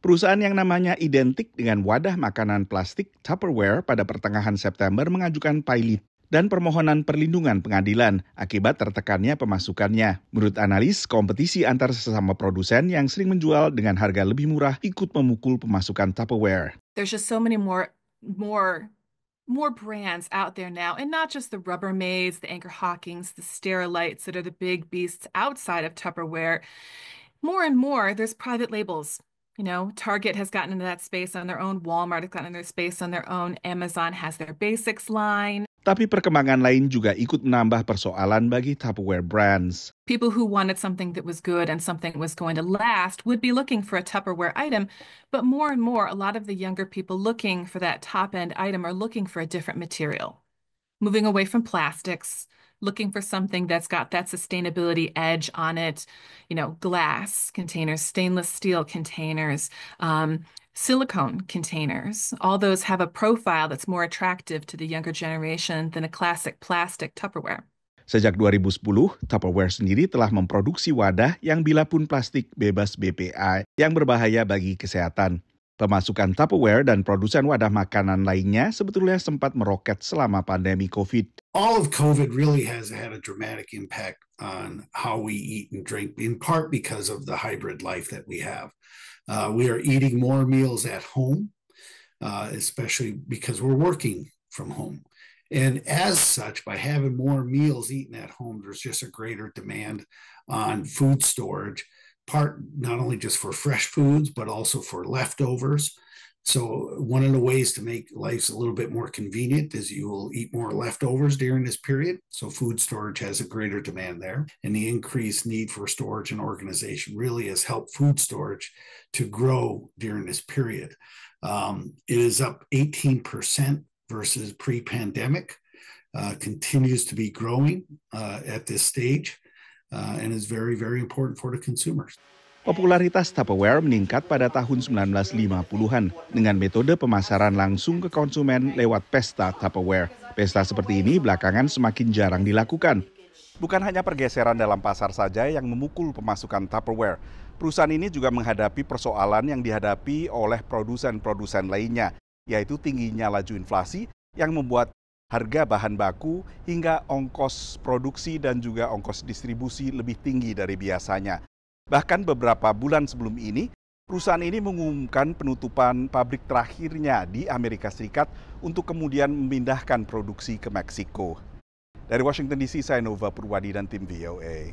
Perusahaan yang namanya identik dengan wadah makanan plastik Tupperware pada pertengahan September mengajukan pilot dan permohonan perlindungan pengadilan akibat tertekannya pemasukannya. Menurut analis, kompetisi antar sesama produsen yang sering menjual dengan harga lebih murah ikut memukul pemasukan Tupperware. There's just so many more brands out there now, and not just the Rubbermaids, the Anchor Hawkings, the Sterilites that are the big beasts outside of Tupperware. More and more, there's private labels. Target has gotten into that space on their own, Walmart has gotten into their space on their own, Amazon has their basics line. Tapi perkembangan lain juga ikut menambah persoalan bagi Tupperware brands. People who wanted something that was good and something that was going to last would be looking for a Tupperware item, but more and more, a lot of the younger people looking for that top-end item are looking for a different material. Moving away from plastics, looking for something that's got that sustainability edge on it, glass containers, stainless steel containers, silicone containers. All those have a profile that's more attractive to the younger generation than a classic plastic Tupperware. Sejak 2010, Tupperware sendiri telah memproduksi wadah yang bila pun plastik bebas BPA yang berbahaya bagi kesehatan. Pemasukan Tupperware dan produsen wadah makanan lainnya sebetulnya sempat meroket selama pandemi COVID. All of COVID really has had a dramatic impact on how we eat and drink, in part because of the hybrid life that we have. We are eating more meals at home, especially because we're working from home. And as such, by having more meals eaten at home, there's just a greater demand on food storage, part not only just for fresh foods, but also for leftovers. So one of the ways to make life a little bit more convenient is you will eat more leftovers during this period. So food storage has a greater demand there. And the increased need for storage and organization really has helped food storage to grow during this period. It is up 18% versus pre-pandemic, continues to be growing at this stage. And is very, very important for the consumers. Popularitas Tupperware meningkat pada tahun 1950-an dengan metode pemasaran langsung ke konsumen lewat pesta Tupperware. Pesta seperti ini belakangan semakin jarang dilakukan. Bukan hanya pergeseran dalam pasar saja yang memukul pemasukan Tupperware. Perusahaan ini juga menghadapi persoalan yang dihadapi oleh produsen-produsen lainnya, yaitu tingginya laju inflasi yang membuat harga bahan baku hingga ongkos produksi dan juga ongkos distribusi lebih tinggi dari biasanya. Bahkan beberapa bulan sebelum ini, perusahaan ini mengumumkan penutupan pabrik terakhirnya di Amerika Serikat untuk kemudian memindahkan produksi ke Meksiko. Dari Washington DC, saya Nova Purwadi dan tim VOA.